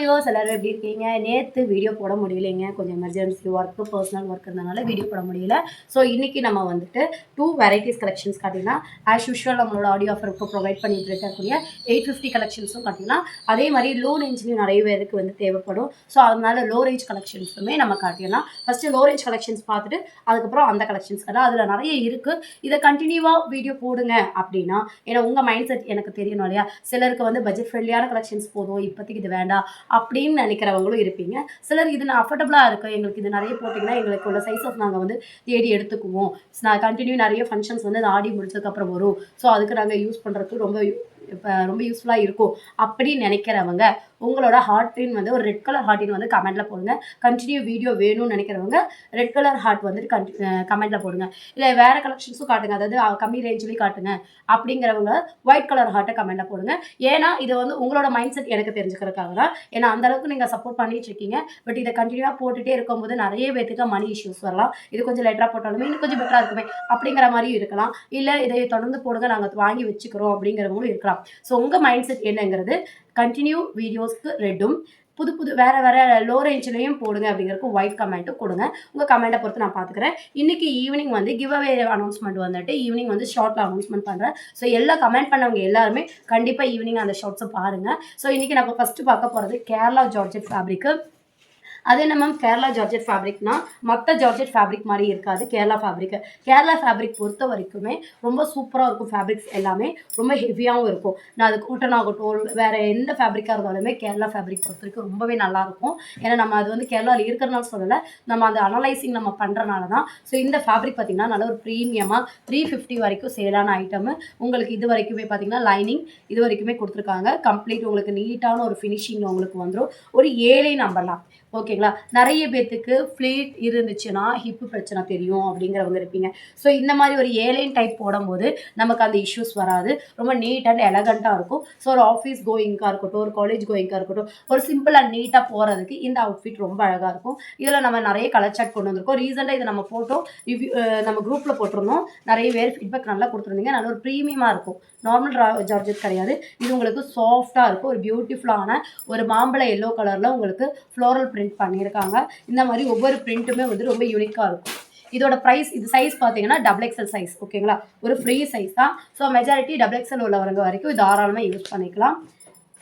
Viewers எல்லாரும் எப்படி இருக்கீங்க? நேற்று வீடியோ போட முடியலைங்க, கொஞ்சம் எமர்ஜென்சி ஒர்க்கு பர்சனல் ஒர்க் இருந்தனால வீடியோ போட முடியல. ஸோ இன்றைக்கி நம்ம வந்துட்டு 2 வெரைட்டிஸ் கலெக்ஷன்ஸ் காட்டிங்கன்னா ஆஸ் யூஷுவல் நம்மளோட ஆடியோ ஆஃபருக்கு ப்ரொவைட் பண்ணிட்டு இருக்கக்கூடிய 850 கலெக்ஷன்ஸும் காட்டிங்கன்னா அதே மாதிரி லோ ரேஞ்ச்லேயும் நிறைய பேருக்கு வந்து தேவைப்படும். ஸோ அதனால லோ ரேஞ்ச் கலெக்ஷன்ஸுமே நம்ம காட்டிடலாம். ஃபஸ்ட்டு லோ ரேஞ்ச் கலெக்ஷன்ஸ் பார்த்துட்டு அதுக்கப்புறம் அந்த கலெக்ஷன்ஸ்க்கெல்லாம் அதில் நிறைய இருக்குது. இதை கண்டினியூவாக வீடியோ போடுங்க அப்படின்னா, ஏன்னா உங்கள் மைண்ட் செட் எனக்கு தெரியணும் இல்லையா? சிலருக்கு வந்து பட்ஜெட் ஃப்ரெண்ட்லியான கலெக்ஷன்ஸ் போதும், இப்போதைக்கு இது வேண்டாம் அப்படின்னு நினைக்கிறவங்களும் இருப்பீங்க. சிலர் இது நான் அஃபோர்டபுளாக இருக்குது, எங்களுக்கு இது நிறைய போட்டிங்கன்னா எங்களுக்கு உள்ள சைஸஸ் நாங்கள் வந்து தேடி எடுத்துக்குவோம், நான் கண்டினியூ நிறைய ஃபங்க்ஷன்ஸ் வந்து ஆடி முடிச்சதுக்கப்புறம் வரும், ஸோ அதுக்கு நாங்கள் யூஸ் பண்ணுறதுக்கு ரொம்ப யூஸ்ஃபுல்லாக இருக்கும் அப்படின்னு நினைக்கிறவங்க உங்களோட ஹார்ட்டின் வந்து ஒரு ரெட் கலர் ஹார்ட்டின் வந்து கமெண்ட்டில் போடுங்க. கண்டினியூ வீடியோ வேணும்னு நினைக்கிறவங்க ரெட் கலர் ஹார்ட் வந்துட்டு கமெண்ட்டில் போடுங்க. இல்லை வேறு கலெக்ஷன்ஸும் காட்டுங்க, அதாவது கம்மி ரேஞ்சிலையும் காட்டுங்க அப்படிங்கிறவங்க ஒயிட் கலர் ஹார்ட்டை கமெண்ட்டில் போடுங்க. ஏன்னா இது வந்து உங்களோட மைண்ட் செட் எனக்கு தெரிஞ்சுக்கிறதுக்காக தான். ஏன்னா அந்தளவுக்கு நீங்கள் சப்போர்ட் பண்ணிட்டு இருக்கீங்க. பட் இதை கண்டினியூவாக போட்டுகிட்டே இருக்கும்போது நிறைய பேருக்கு மணி இஷ்யூஸ் வரலாம். இது கொஞ்சம் லேட்டராக போட்டாலுமே இன்னும் கொஞ்சம் பெட்டராக இருக்குமே அப்படிங்கிற மாதிரியும் இருக்கலாம். இல்லை இதை தொடர்ந்து போடுங்க, நாங்கள் வாங்கி வச்சுக்கிறோம் அப்படிங்கிறவங்களும் இருக்கலாம். ஸோ உங்கள் மைண்ட் செட் என்னங்கிறது கண்டினியூ வீடியோஸ்க்கு ரெட்டும், புது வேறு லோ ரேஞ்சிலையும் போடுங்க அப்படிங்கிறதுக்கு ஒயிட் கமெண்ட்டும் கொடுங்க. உங்கள் கமெண்ட்டை பொறுத்து நான் பார்த்துக்கிறேன். இன்றைக்கி ஈவினிங் வந்து கிவ் அவே அனௌன்ஸ்மெண்ட் வந்துட்டு ஈவினிங் வந்து ஷார்ட்டில் அனௌன்ஸ்மெண்ட் பண்ணுறேன். ஸோ எல்லாம் கமெண்ட் பண்ணவங்க எல்லாருமே கண்டிப்பாக ஈவினிங் அந்த ஷார்ட்ஸை பாருங்கள். ஸோ இன்றைக்கி நம்ம ஃபஸ்ட்டு பார்க்க போகிறது கேரளா ஜார்ஜெட் ஃபேப்ரிக்கு. அது என்ன மேம் கேரளா ஜார்ஜெட் ஃபேப்ரிக்னா மற்ற ஜார்ஜெட் ஃபேப்ரிக் மாதிரி இருக்காது. கேரளா ஃபேப்ரிக் பொறுத்த வரைக்குமே ரொம்ப சூப்பராக இருக்கும். ஃபேப்ரிக்ஸ் எல்லாமே ரொம்ப ஹெவியாகவும் இருக்கும். நான் அது காட்டன் ஆகட்டும் வேறு எந்த ஃபேப்ரிக்காக இருந்தாலுமே கேரளா ஃபேப்ரிக் பொறுத்த வரைக்கும் ரொம்பவே நல்லாயிருக்கும். ஏன்னா நம்ம அது வந்து கேரளாவில் இருக்கிறனால சொல்லலை, நம்ம அந்த அனலைசிங் நம்ம பண்ணுறனால தான். ஸோ இந்த ஃபேப்ரிக் பார்த்திங்கன்னா நல்ல ஒரு ப்ரீமியமாக 350 வரைக்கும் சேலான ஐட்டமு. உங்களுக்கு இது வரைக்குமே பார்த்திங்கன்னா லைனிங் இது வரைக்குமே கொடுத்துருக்காங்க. கம்ப்ளீட் உங்களுக்கு நீட்டான ஒரு ஃபினிஷிங் உங்களுக்கு வந்துடும். ஒரு 7 நம்பர்லாம் ஓகேங்களா. நிறைய பேர்த்துக்கு ஃப்ளீட் இருந்துச்சுன்னா ஹிப்பு பிரச்சனை தெரியும் அப்படிங்கிறவங்க இருப்பீங்க. ஸோ இந்த மாதிரி ஒரு ஏலைன் டைப் போடும்போது நமக்கு அந்த இஷ்யூஸ் வராது. ரொம்ப நீட் அண்ட் எலகண்ட்டாக இருக்கும். ஸோ ஒரு ஆஃபீஸ் கோயிங்காக இருக்கட்டும், ஒரு காலேஜ் கோயிங்காக இருக்கட்டும், ஒரு சிம்பிள் அண்ட் நீட்டாக போகிறதுக்கு இந்த அவுட்ஃபிட் ரொம்ப அழகாக இருக்கும். இதில் நம்ம நிறைய கலர் சார்ட் கொண்டு வந்திருக்கோம். ரீசெண்டாக இதை நம்ம ஃபோட்டோ ரிவ்யூ நம்ம குரூப்பில் போட்டிருந்தோம். நிறைய பேர் ஃபீட்பேக் நல்லா கொடுத்துருந்தீங்க. நல்ல ஒரு ப்ரீமியமாக இருக்கும். நார்மல் ஜார்ஜெட் கிடையாது. இது உங்களுக்கு சாஃப்டாக இருக்கும். ஒரு பியூட்டிஃபுல்லான ஒரு மாம்பழ எல்லோ கலரில் உங்களுக்கு ஃப்ளோரல் பிரிண்ட் பண்ணியிருக்காங்க. இந்த மாதிரி ஒவ்வொரு பிரிண்ட்டுமே வந்து ரொம்ப யூனிக்காக இருக்கும். இதோட ப்ரைஸ் இது சைஸ் பார்த்தீங்கன்னா XXL சைஸ் ஓகேங்களா. ஒரு ஃப்ரீ சைஸ் தான். ஸோ மெஜாரிட்டி XXL உள்ளவங்க வரைக்கும் தாராளமாக யூஸ் பண்ணிக்கலாம்.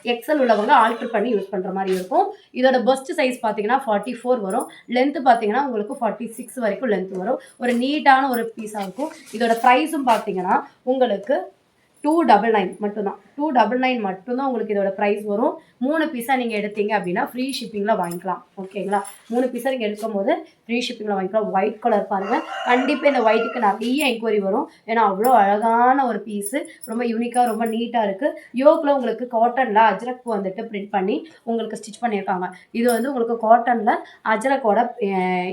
எக்ஸல் உள்ளவங்க ஆல்ட்ரு பண்ணி யூஸ் பண்ணுற மாதிரி இருக்கும். இதோட பெஸ்ட் சைஸ் பார்த்தீங்கன்னா 44 வரும். லென்த்து பார்த்தீங்கன்னா உங்களுக்கு 46 வரைக்கும் லென்த் வரும். ஒரு நீட்டான ஒரு பீஸாக இருக்கும். இதோட ப்ரைஸும் பார்த்தீங்கன்னா உங்களுக்கு 299 மட்டும்தான். 299 மட்டும்தான் உங்களுக்கு இதோட ப்ரைஸ் வரும். 3 பீஸாக நீங்கள் எடுத்தீங்க அப்படின்னா ஃப்ரீ ஷிப்பிங்கில் வாங்கிக்கலாம் ஓகேங்களா. 3 பீஸாக நீங்கள் எடுக்கும்போது ஃப்ரீ ஷிப்பிங்கில் வாங்கிக்கலாம். ஒயிட் கலர் பாருங்கள். கண்டிப்பாக இந்த ஒயிட்டுக்கு நிறைய என்கொயரி வரும். ஏன்னா அவ்வளோ அழகான ஒரு பீஸு, ரொம்ப யூனிக்காக ரொம்ப நீட்டாக இருக்குது. யோக்கில் உங்களுக்கு காட்டனில் அஜ்ரக் வந்துட்டு பிரிண்ட் பண்ணி உங்களுக்கு ஸ்டிச் பண்ணியிருக்காங்க. இது வந்து உங்களுக்கு காட்டனில் அஜ்ரக்கோட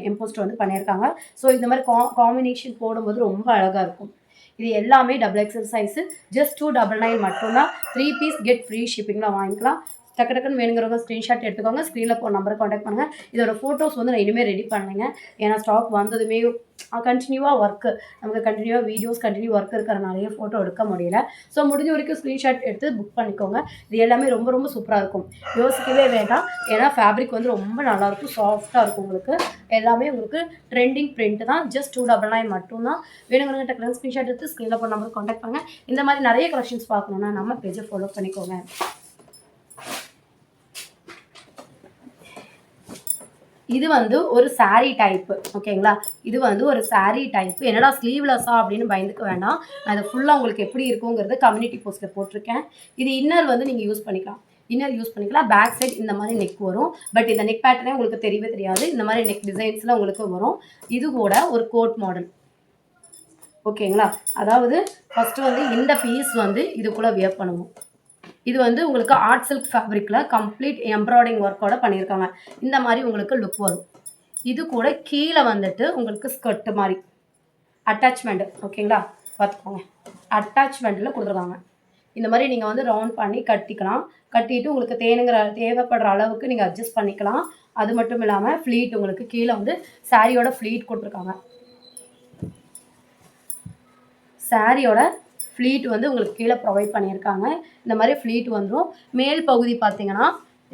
எம்போஸ்ட் வந்து பண்ணியிருக்காங்க. ஸோ இந்த மாதிரி காம்பினேஷன் போடும்போது ரொம்ப அழகாக இருக்கும். இது எல்லாமே XXL சைஸு. ஜஸ்ட் 299 மட்டும்தான். 3 பீஸ் கெட் ஃப்ரீ ஷிப்பிங்கில் வாங்கிக்கலாம். டக்குன்னு வேணுங்கிறவங்க ஸ்க்ரீன்ஷாட் எடுத்துக்கோங்க. ஸ்க்ரீனில் போகிற நம்பரை காண்டாக்ட் பண்ணுங்கள். இதோட ஃபோட்டோஸ் வந்து நான் இனிமேல் ரெடி பண்ணலைங்க. ஏன்னா ஸ்டாக் வந்ததுமே கண்டினியூவாக ஒர்க்கு நமக்கு கண்டினியூவாக வீடியோஸ் கண்டினியூ ஒர்க் இருக்கிறனாலேயே ஃபோட்டோ எடுக்க முடியல. ஸோ முடிஞ்ச வரைக்கும் ஸ்க்ரீன்ஷாட் எடுத்து புக் பண்ணிக்கோங்க. இது எல்லாமே ரொம்ப ரொம்ப சூப்பராக இருக்கும். யோசிக்கவே வேண்டாம். ஏன்னா ஃபேப்ரிக் வந்து ரொம்ப நல்லாயிருக்கும், சாஃப்டாக இருக்கும். உங்களுக்கு எல்லாமே உங்களுக்கு ட்ரெண்டிங் பிரிண்ட் தான். ஜஸ்ட் 299 மட்டும்தான். வேணுங்கிறவங்க டக்குனு ஸ்க்ரீன்ஷாட் எடுத்து ஸ்க்ரீனில் போகிற நம்பருக்கு காண்டாக்ட் பண்ணுங்கள். இந்த மாதிரி நிறைய கலெக்ஷன்ஸ் பார்க்கணுன்னா நம்ம பேஜை ஃபாலோ பண்ணிக்கோங்க. இது வந்து ஒரு சாரீ டைப்பு ஓகேங்களா. இது வந்து ஒரு சாரீ டைப்பு. என்னடா ஸ்லீவ்லெஸ்ஸா அப்படின்னு பயந்துக்க வேண்டாம். நான் இதை ஃபுல்லாக உங்களுக்கு எப்படி இருக்குங்கிறது கம்யூனிட்டி போஸ்ட்டில் போட்டிருக்கேன். இது இன்னர் வந்து நீங்கள் யூஸ் பண்ணிக்கலாம். பேக் சைட் இந்த மாதிரி நெக் வரும். பட் இந்த நெக் பேட்டர்னே உங்களுக்கு தெரியவே தெரியாது. இந்த மாதிரி நெக் டிசைன்ஸில் உங்களுக்கு வரும். இது கூட ஒரு கோட் மாடல் ஓகேங்களா. அதாவது ஃபஸ்ட்டு வந்து இந்த பீஸ் வந்து இதுக்குள்ளே வியர் பண்ணுவோம். இது வந்து உங்களுக்கு ஆர்ட் சில்க் ஃபேப்ரிக்கில் கம்ப்ளீட் எம்ப்ராய்டிங் ஒர்க்கோட பண்ணியிருக்காங்க. இந்த மாதிரி உங்களுக்கு லுக் வரும். இது கூட கீழே வந்துட்டு உங்களுக்கு ஸ்கர்ட்டு மாதிரி அட்டாச்மெண்ட்டு ஓகேங்களா. பார்த்துக்கோங்க, அட்டாச்மெண்ட்டில் கொடுத்துருக்காங்க. இந்த மாதிரி நீங்கள் வந்து ரவுண்ட் பண்ணி கட்டிக்கலாம். கட்டிட்டு உங்களுக்கு தேவைப்படுற அளவுக்கு நீங்கள் அட்ஜஸ்ட் பண்ணிக்கலாம். அது மட்டும் இல்லாமல் ஃப்ளீட் உங்களுக்கு கீழே வந்து சாரியோட ஃப்ளீட் கொடுத்துருக்காங்க. சாரியோட ஃப்ளீட் வந்து உங்களுக்கு கீழே ப்ரொவைட் பண்ணியிருக்காங்க. இந்த மாதிரி ஃப்ளீட் வந்துடும். மேல் பகுதி பார்த்தீங்கன்னா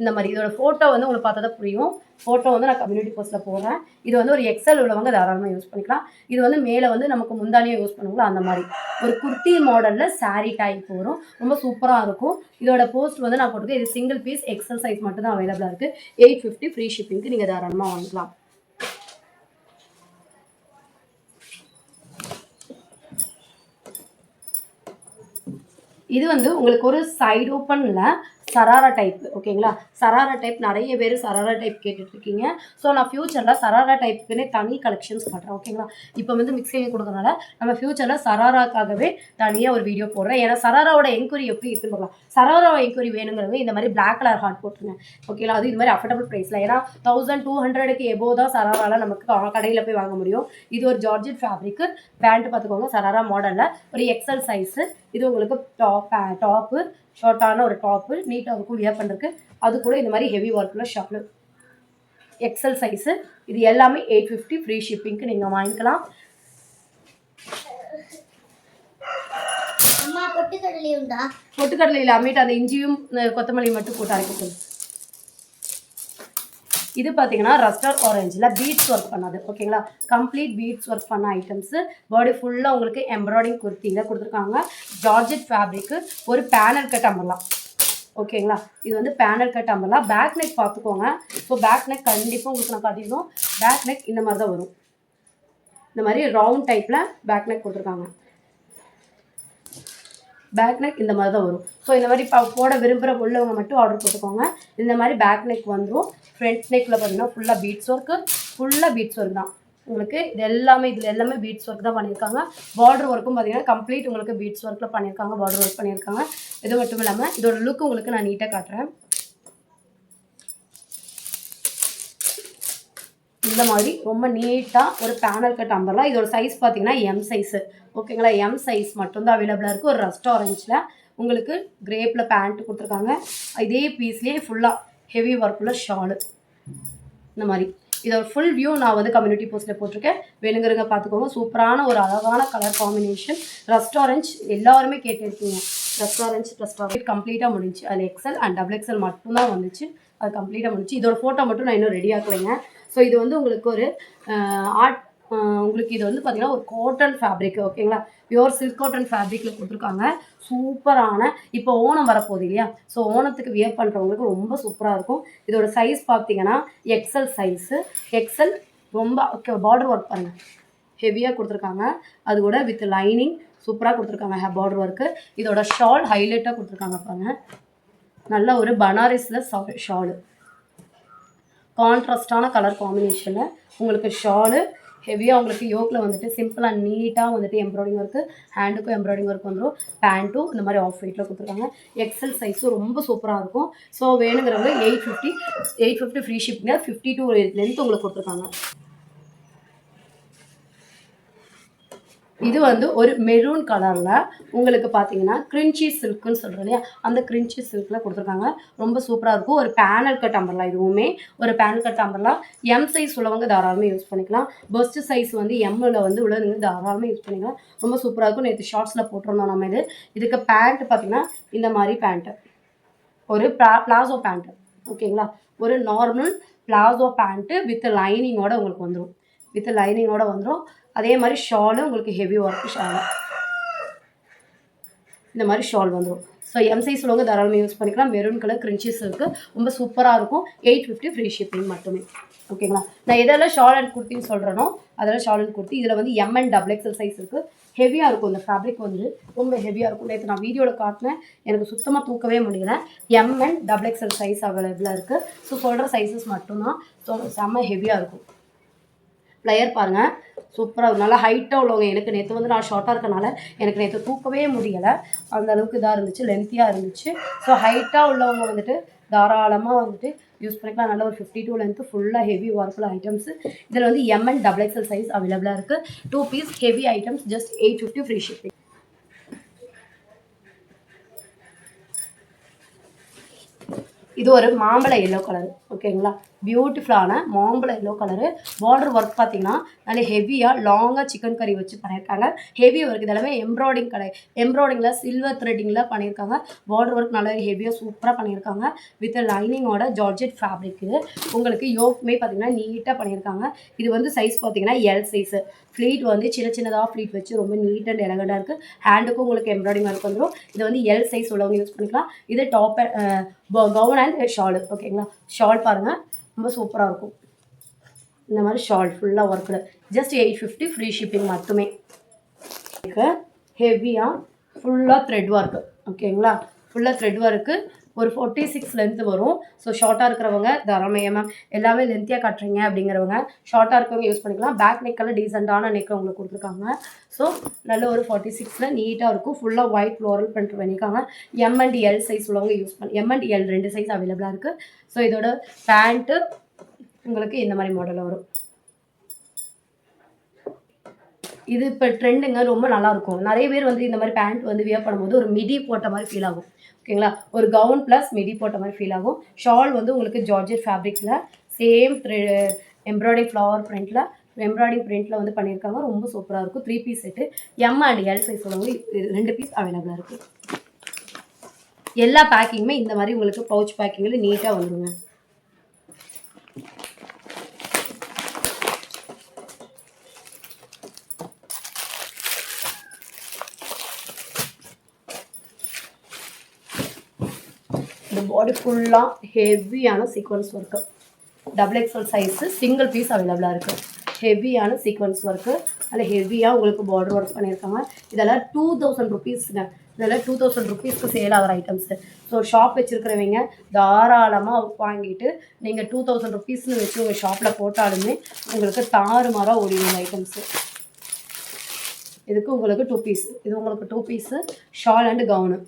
இந்த மாதிரி இதோட ஃபோட்டோ வந்து உங்களுக்கு பார்த்தா தான் புரியும். ஃபோட்டோ வந்து நான் கம்யூனிட்டி போஸ்ட்டில் போடுறேன். இது வந்து ஒரு எக்ஸல் உள்ளவங்க தாராளமாக யூஸ் பண்ணிக்கலாம். இது வந்து மேலே வந்து நமக்கு முந்தானியே யூஸ் பண்ணுவோங்களோ அந்த மாதிரி ஒரு குர்த்தி மாடலில் சாரீ டைப் வரும். ரொம்ப சூப்பராக இருக்கும். இதோட போஸ்ட் வந்து நான் போட்டிருக்கேன். இது சிங்கிள் பீஸ் எக்ஸல் சைஸ் மட்டும் தான் அவைலபிளாக இருக்குது. 850 ஃப்ரீ ஷிப்பிங்க்கு நீங்கள் தாராளமாக வாங்கிக்கலாம். இது வந்து உங்களுக்கு ஒரு சைடு ஓப்பனில் சராரா டைப் ஓகேங்களா. சராரா டைப் நிறைய பேர் சராரா டைப் கேட்டுட்ருக்கீங்க. ஸோ நான் ஃப்யூச்சரில் சராரா டைப்புக்குன்னே தனி கலெக்ஷன்ஸ் காட்டுறேன் ஓகேங்களா. இப்போ வந்து மிக்சிங் கொடுக்கறனால நம்ம ஃப்யூச்சரில் சராராக்காகவே தனியாக ஒரு வீடியோ போடுறேன். ஏன்னா சராராவோட என்கொயரி எப்படி இருக்குன்னு பார்க்கலாம். சராராவோட என்கொயரி வேணுங்கிறது இந்த மாதிரி பிளாக் கலர் ஹார்ட் போட்டுருங்க ஓகேங்களா. அது இது மாதிரி அஃபோர்டபுள் ப்ரைஸில், ஏன்னா 1200க்கு எபோ தான் சராராவில் நமக்கு கடையில் போய் வாங்க முடியும். இது ஒரு ஜார்ஜெட் ஃபேப்ரிக்கு. பேண்ட் பார்த்துக்கோங்க சராரா மாடலில் ஒரு எக்ஸல் சைஸு. இது உங்களுக்கு டாப்பு ஷார்ட்டான ஒரு டாப்பு நீட்டாக இருக்கும் வியர் பண்ணுறதுக்கு. அது கூட இந்த மாதிரி ஹெவி ஒர்க்கில் ஷார்ட் எக்ஸல் சைஸு. இது எல்லாமே 850 ஃப்ரீ ஷிப்பிங்க்கு நீங்கள் வாங்கிக்கலாம். பொட்டுக்கடலை அம்மிட்டு அந்த இஞ்சியும் கொத்தமல்லி மட்டும் போட்டு அரைக்க. இது பார்த்தீங்கன்னா ரஸ்டர் ஆரஞ்சில் பீட்ஸ் ஒர்க் பண்ணது ஓகேங்களா. கம்ப்ளீட் பீட்ஸ் ஒர்க் பண்ண ஐட்டம்ஸு. பாடி ஃபுல்லாக உங்களுக்கு எம்ப்ராய்டிங் குர்த்தியில் கொடுத்துருக்காங்க. Georgette fabric. ஒரு பேனல் கட் அம்பர்லாம் ஓகேங்களா. இது வந்து பேனல் கட் அம்பர்லாம். பேக் நெக் பார்த்துக்கோங்க. ஸோ பேக் நெக் கண்டிப்பாக உங்களுக்கு நான் காட்டியிருந்தோம். பேக் நெக் இந்த மாதிரி தான் வரும். இந்த மாதிரி ரவுண்ட் டைப்பில் பேக் நெக் கொடுத்துருக்காங்க. பேக் நெக் இந்த மாதிரி தான் வரும். ஸோ இந்த மாதிரி போட விரும்புகிற உள்ளவங்க மட்டும் ஆர்டர் போட்டுக்கோங்க. இந்த மாதிரி பேக் நெக் வந்துடும். ஃப்ரண்ட் நெக்கில் பார்த்தீங்கன்னா ஃபுல்லாக பீட்ஸ் ஒர்க் தான் உங்களுக்கு. இதில் எல்லாமே பீட்ஸ் ஒர்க் தான் பண்ணியிருக்காங்க. பார்டர் ஒர்க்கும் பார்த்தீங்கன்னா கம்ப்ளீட் உங்களுக்கு பீட்ஸ் ஒர்க்கில் பண்ணியிருக்காங்க. பார்டர் ஒர்க் பண்ணியிருக்காங்க. இது மட்டும் இல்லாமல் இதோட லுக் உங்களுக்கு நான் நீட்டாக காட்டுறேன். இந்த மாதிரி ரொம்ப நீட்டாக ஒரு பேனல் கட் அம்பர்லாம். இதோட சைஸ் பார்த்தீங்கன்னா எம் சைஸு ஓகேங்களா. எம் சைஸ் மட்டும்தான் அவைலபிளாக இருக்குது. ஒரு ரஸ்ட் ஆரஞ்சில் உங்களுக்கு கிரேப்பில் பேண்ட் கொடுத்துருக்காங்க. இதே பீஸ்லேயே ஃபுல்லாக ஹெவி ஒர்க்குள்ள ஷாலு இந்த மாதிரி. இதோட ஃபுல் வியூ நான் வந்து கம்யூனிட்டி போஸ்ட்டில் போட்டிருக்கேன். வேணுங்கிறங்க பார்த்துக்கோங்க. சூப்பரான ஒரு அழகான கலர் காம்பினேஷன். ரஸ்ட் ஆரஞ்ச் எல்லாருமே கேட்டிருக்கீங்க. ரஸ்ட் ஆரஞ்ச் கம்ப்ளீட்டாக முடிஞ்சு. அதில் எக்ஸல் அண்ட் டபுள் எக்ஸல் மட்டும்தான் வந்துச்சு. அது கம்ப்ளீட்டாக முடிஞ்சு. இதோட ஃபோட்டோ மட்டும் நான் இன்னும் ரெடி ஆக்கலைங்க. ஸோ இது வந்து உங்களுக்கு ஒரு உங்களுக்கு இது வந்து பார்த்திங்கன்னா ஒரு காட்டன் ஃபேப்ரிக் ஓகேங்களா. பியூர் சில்க் காட்டன் ஃபேப்ரிக்கில் கொடுத்துருக்காங்க. சூப்பரான இப்போ ஓணம் வரப்போகுது இல்லையா. ஸோ ஓணத்துக்கு வியர் பண்ணுறவங்களுக்கு ரொம்ப சூப்பராக இருக்கும். இதோட சைஸ் பார்த்தீங்கன்னா எக்ஸல் சைஸு. எக்ஸல் ரொம்ப ஓகே. பார்டர் ஒர்க் பாருங்கள் ஹெவியாக கொடுத்துருக்காங்க. அது கூட வித் லைனிங் சூப்பராக கொடுத்துருக்காங்க. Border work. இதோட ஷால் ஹைலைட்டாக கொடுத்துருக்காங்க பாருங்கள். நல்ல ஒரு பனாரஸில் ஷாலு. கான்ட்ராஸ்டான கலர் காம்பினேஷனில் உங்களுக்கு ஷாலு ஹெவியாக உங்களுக்கு யோக்கில் வந்துட்டு சிம்பிளாக நீட்டாக வந்துட்டு எம்ப்ராய்டிங் ஒர்க்கு. ஹேண்டுக்கும் எம்ப்ராய்டிங் ஒர்க் வந்துடும். பேண்ட்டும் இந்த மாதிரி ஆஃப் ஒயிட்டில் கொடுத்துருக்காங்க. எக்ஸல் சைஸும் ரொம்ப சூப்பராக இருக்கும். ஸோ வேணுங்கிறவங்க 850 ஃப்ரீ ஷிப்பிங்க. 52 லென்த் உங்களுக்கு கொடுத்துருக்காங்க. இது வந்து ஒரு மெரூன் கலரில் உங்களுக்கு பார்த்தீங்கன்னா கிரின்ச்சி சில்க்குன்னு சொல்கிறோம் இல்லையா. அந்த கிரின்ச்சி சில்கில் கொடுத்துருக்காங்க. ரொம்ப சூப்பராக இருக்கும். ஒரு பேனல் கட் அம்பர்லாம். இதுவுமே ஒரு பேனல் கட் அம்பர்லாம். எம் சைஸ் உள்ளவங்க தாராளமாக யூஸ் பண்ணிக்கலாம். பெஸ்ட் சைஸ் வந்து எம்மில் வந்து உள்ளவங்க தாராளமாக யூஸ் பண்ணிக்கலாம். ரொம்ப சூப்பராக இருக்கும். நேற்று ஷார்ட்ஸில் போட்டிருந்தோம் நம்ம. இதுக்கு பேண்ட் பார்த்தீங்கன்னா இந்த மாதிரி பேண்ட்டு. ஒரு பிளாசோ பேண்ட்டு ஓகேங்களா. ஒரு நார்மல் பிளாசோ பேண்ட்டு வித் லைனிங்கோட உங்களுக்கு வந்துடும். அதே மாதிரி ஷாலு உங்களுக்கு ஹெவி ஒர்க்கு ஷாலு. இந்த மாதிரி ஷால் வந்துடும். ஸோ எம் சைஸ் உள்ளவங்க தாராளமாக யூஸ் பண்ணிக்கலாம். மெரூன் கலர் கிரின்ச்சஸ் இருக்குது. ரொம்ப சூப்பராக இருக்கும். 850 ஃப்ரீ ஷிப்பிங் மட்டுமே ஓகேங்களா. நான் எதெல்லாம் ஷால் அண்ட் குர்த்தின்னு சொல்கிறேனோ அதெல்லாம் ஷால் அண்ட் குர்த்தி. இதில் வந்து M and double XL size இருக்குது. ஹெவியாக இருக்கும். இந்த ஃபேப்ரிக் வந்து ரொம்ப ஹெவியாக இருக்கும். நேற்று நான் வீடியோவில் காட்டினேன். எனக்கு சுத்தமாக தூக்கவே முடியல. M and double XL size அவைலபிளாக இருக்குது. ஸோ சொல்கிற சைஸஸ் மட்டும்தான். ஸோ செம்ம ஹெவியாக இருக்கும். ப்ளையர் பாருங்கள் சூப்பராக நல்லா ஹைட்டாக உள்ளவங்க. எனக்கு நேற்று வந்து நான் ஷார்ட்டாக இருக்கனால எனக்கு நேற்று தூக்கவே முடியலை. அந்த அளவுக்கு இதாக இருந்துச்சு. லென்த்தியாக இருந்துச்சு. ஸோ ஹைட்டாக உள்ளவங்க வந்துட்டு தாராளமாக வந்துட்டு யூஸ் பண்ணிக்கலாம். நல்ல ஒரு 52 லென்த்து ஃபுல்லாக ஹெவி ஒர்க்கில் ஐட்டம்ஸு. இதில் வந்து M and double XL size அவைலபிளாக இருக்குது. 2 piece heavy items just 850 free shipping. இது ஒரு மாம்பழ எல்லோ கலர் ஓகேங்களா. பியூட்டிஃபுல்லான மாம்பழ எல்லோ கலரு. பார்டர் ஒர்க் பார்த்தீங்கன்னா நல்ல ஹெவியாக லாங்காக சிக்கன் கறி வச்சு பண்ணியிருக்காங்க. ஹெவி ஒர்க் இதெல்லாமே எம்ப்ராய்டிங்கில் சில்வர் த்ரெட்டிங்கில் பண்ணியிருக்காங்க. பார்டர் ஒர்க் நல்லா ஹெவியாக சூப்பராக பண்ணியிருக்காங்க. வித் லைனிங்கோட ஜார்ஜெட் ஃபேப்ரிக். இது உங்களுக்கு யோக்குமே பார்த்தீங்கன்னா நீட்டாக பண்ணியிருக்காங்க. இது வந்து சைஸ் பார்த்தீங்கன்னா எல் சைஸு. ஃப்ளீட் வந்து சின்னதாக ஃப்ளீட் வச்சு ரொம்ப நீட் அண்ட் எலகண்டாக இருக்குது. ஹேண்டுக்கும் உங்களுக்கு எம்ப்ராய்டிங் ஒர்க் வந்துடும். இது வந்து எல் சைஸ் உள்ளவங்க யூஸ் பண்ணிக்கலாம். இது டாப் கவுன் அண்ட் ஷாலு. ஓகேங்களா. ஷால் பாருங்கள் ரொம்ப சூப்பராக இருக்கும். இந்த மாதிரி ஷால் ஃபுல்லாக ஒர்க்கு. ஜஸ்ட் 850 ஃப்ரீ ஷிப்பிங் மட்டுமே. ஹெவியாக ஃபுல்லாக த்ரெட் ஒர்க்கு. ஓகேங்களா. ஃபுல்லாக த்ரெட் ஒர்க்கு. ஒரு 46 லென்த்து வரும். ஸோ ஷார்ட்டாக இருக்கிறவங்க தாராளமாக மேம் எல்லாமே லென்த்தியாக காட்டுறீங்க அப்படிங்கிறவங்க ஷார்ட்டாக இருக்கவங்க யூஸ் பண்ணிக்கலாம். பேக் நெக்கெல்லாம் டீசெண்டான நெக் உங்களுக்கு கொடுத்துருக்காங்க. ஸோ நல்ல ஒரு 46ல் நீட்டாக இருக்கும். ஃபுல்லாக ஒயிட் ஃப்ளோரல் பிரிண்ட் பண்ணியிருக்காங்க. எம் அண்ட் எல் சைஸ் உள்ளவங்க யூஸ் பண்ணி எம் அண்ட் எல் 2 சைஸ் அவைலபிளாக இருக்குது. ஸோ இதோட பேண்ட்டு உங்களுக்கு இந்த மாதிரி மாடலில் வரும். இது இப்போ ட்ரெண்டுங்க ரொம்ப நல்லாயிருக்கும். நிறைய பேர் வந்து இந்த மாதிரி பேண்ட் வந்து வியர் பண்ணும்போது ஒரு மிடி போட்ட மாதிரி ஃபீல் ஆகும். ஓகேங்களா. ஒரு கவுன் ப்ளஸ் மிடி போட்ட மாதிரி ஃபீல் ஆகும். ஷால் வந்து உங்களுக்கு ஜார்ஜெட் ஃபேப்ரிக்கில் சேம் எம்ப்ராய்டிங் ஃப்ளவர் பிரிண்ட்டில் வந்து பண்ணியிருக்காங்க. ரொம்ப சூப்பராக இருக்கும். 3 piece set. M and L size உள்ளவங்க 2 பீஸ் அவைலபிளாக இருக்குது. எல்லா பேக்கிங்குமே இந்த மாதிரி உங்களுக்கு பவுச் பேக்கிங்கில் நீட்டாக வந்துடுங்க. இந்த பாடி ஃபுல்லாக ஹெவியான sequence work. XXL size single piece அவைலபிளாக இருக்குது. ஹெவியான சீக்வன்ஸ் ஒர்க்கு. அதில் ஹெவியாக உங்களுக்கு பார்டர் ஒர்க் பண்ணியிருக்காங்க. இதெல்லாம் 2000 ருபீஸுங்க. இதெல்லாம் 2000 ருபீஸ்க்கு சேல் ஆகிற ஐட்டம்ஸு. ஸோ ஷாப் வச்சுருக்கிறவங்க தாராளமாக வாங்கிட்டு நீங்கள் 2000 ருபீஸ்னு வச்சு உங்கள் ஷாப்பில் போட்டாலுமே உங்களுக்கு தாறுமாறாக ஓடிடும் ஐட்டம்ஸு. இதுக்கு உங்களுக்கு 2 பீஸ். இது உங்களுக்கு 2 பீஸு ஷால் அண்டு கவுனு.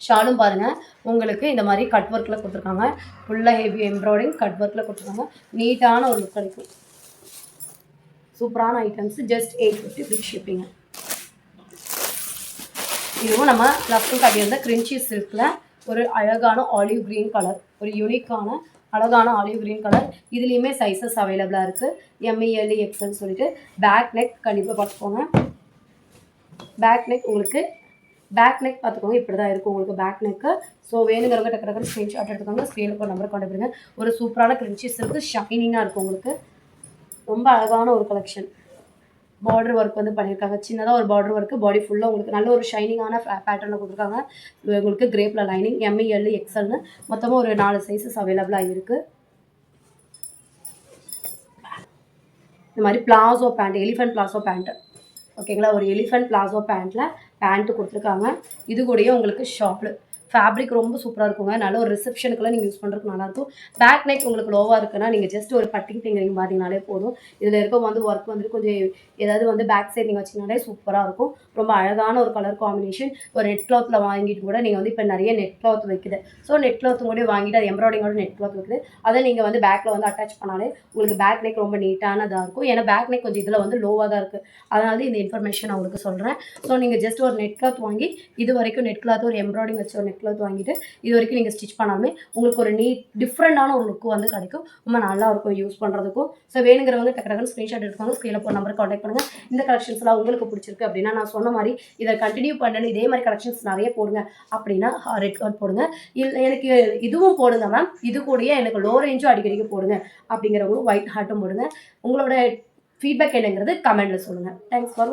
ஷாலும் பாருங்கள் உங்களுக்கு இந்த மாதிரி கட் ஒர்க்கில் கொடுத்துருக்காங்க. ஃபுல்லாக ஹெவி எம்ப்ராய்டிங் கட் ஒர்க்கில் கொடுத்துருக்காங்க. நீட்டான ஒரு லுக் கிடைக்கும். சூப்பரான ஐட்டம்ஸ். Just 850 free ஷிப்பிங்க. இதுவும் நம்ம லஃப்ட் காட்டியிருந்த கிரின்ச்சி சில்கில் ஒரு அழகான ஆலிவ் க்ரீன் கலர். ஒரு யூனிக்கான அழகான ஆலிவ் க்ரீன் கலர். இதுலேயுமே சைஸஸ் அவைலபிளாக இருக்குது. எம்இஎல் எக்ஸ்எல் சொல்லிட்டு. பேக் நெக் கண்டிப்பாக பார்த்துக்கோங்க. பேக் நெக் உங்களுக்கு பார்த்துக்கோங்க இப்படி தான் இருக்கும் உங்களுக்கு பேக் நெக்கு. ஸோ வேணுங்கிறவங்க டக்கு ஸ்க்ரீன்ஷாட் எடுத்துக்கோங்க. ஸ்க்ரீனுக்கு ஒரு நம்பர் கான்டாக்ட் பண்ணுங்க. ஒரு சூப்பரான கிரின்ச்சி சில்க்கு ஷைனிங்காக இருக்கும் உங்களுக்கு. ரொம்ப அழகான ஒரு கலெக்ஷன். பார்டர் ஒர்க் வந்து பண்ணியிருக்காங்க. சின்னதாக ஒரு பார்டர் ஒர்க்கு. பாடி ஃபுல்லாக உங்களுக்கு நல்ல ஒரு ஷைனிங்கான பேட்டர்னில் கொடுத்துருக்காங்க. உங்களுக்கு கிரேப்பில் லைனிங் எம்இஎல் எக்ஸ்எல்னு மொத்தமாக ஒரு 4 சைஸஸ் அவைலபிளாக இருக்குது. இந்த மாதிரி palazzo pant, elephant palazzo pant. ஓகேங்களா. ஒரு எலிஃபென்ட் பிளாசோ பேண்ட்டு கொடுத்துருக்காங்க. இது கூடயே உங்களுக்கு ஷாப்பில் ஃபேப்ரிக் ரொம்ப சூப்பராக இருக்குங்க. நல்ல ஒரு ரிசப்ஷனுக்குலாம் நீங்கள் யூஸ் பண்ணுறதுக்கு நல்லாயிருக்கும். பேக் நெக் உங்களுக்கு லோவாக இருக்குன்னா நீங்கள் ஜஸ்ட் ஒரு பட்டிங் டிங்கரிங் பார்த்தீங்கனாலே போதும். இதில் இருக்க வந்து ஒர்க் வந்துட்டு கொஞ்சம் ஏதாவது வந்து பேக் சைட் நீங்கள் வச்சிங்கனாலே சூப்பராக இருக்கும். ரொம்ப அழகான ஒரு கலர் காம்பினேஷன். ஒரு நெட் கிளாத்தில் வாங்கிட்டு கூட நீங்கள் வந்து இப்போ நிறைய நெட் கிளாத் வைக்குது. ஸோ நெட் கிளாத் கூட வாங்கிட்டு அது எம்ப்ராய்டிங்கோட நெட் கிளாத் வைக்குது. அதை நீங்கள் வந்து பேக்கில் வந்து அட்டாச் பண்ணாலே உங்களுக்கு பேக் நெக் ரொம்ப நீட்டானதாக இருக்கும். ஏன்னா பேக் நெக் கொஞ்சம் இதில் வந்து லோவாக தான் இருக்குது. அதனால இந்த இன்ஃபர்மேஷன் நான் உங்களுக்கு சொல்கிறேன். ஸோ நீங்கள் ஜஸ்ட் ஒரு நெட் கிளாத் வாங்கி இது வரைக்கும் நெட் கிளாத் ஒரு எம்ப்ராய்டிங் வச்சு ஒரு நெட் கிளாத் வாங்கிட்டு இது வரைக்கும் நீங்கள் ஸ்டிச் பண்ணாலுமே உங்களுக்கு ஒரு டிஃப்ரெண்டான ஒரு லுக்கு வந்து கிடைக்கும். ரொம்ப நல்லா இருக்கும் யூஸ் பண்ணுறதுக்கும். ஸோ வேணுங்கிறவங்க டக்கு ஸ்க்ரீன்ஷாட் எடுத்துக்கோங்க. ஸ்க்ரீனில் போன நம்பர் கான்டாக்ட் பண்ணுங்கள். இந்த கலெக்ஷன்ஸ்லாம் உங்களுக்கு பிடிச்சிருக்கு அப்படின்னா நான் சொன்ன மாதிரி இதை கண்டினியூ பண்ணணும். இதே மாதிரி கலெக்ஷன்ஸ் நிறைய போடுங்க அப்படின்னா ரெட் கார்ட் போடுங்க. எனக்கு இதுவும் போடுங்க மேம், இது கூடயே எனக்கு லோ ரேஞ்சும் அடிக்கடிக்கு போடுங்க அப்படிங்கிறவங்களும் ஒயிட் ஹார்ட்டும் போடுங்க. உங்களோட ஃபீட்பேக் என்னங்கிறது கமெண்ட்டில் சொல்லுங்கள். Thanks for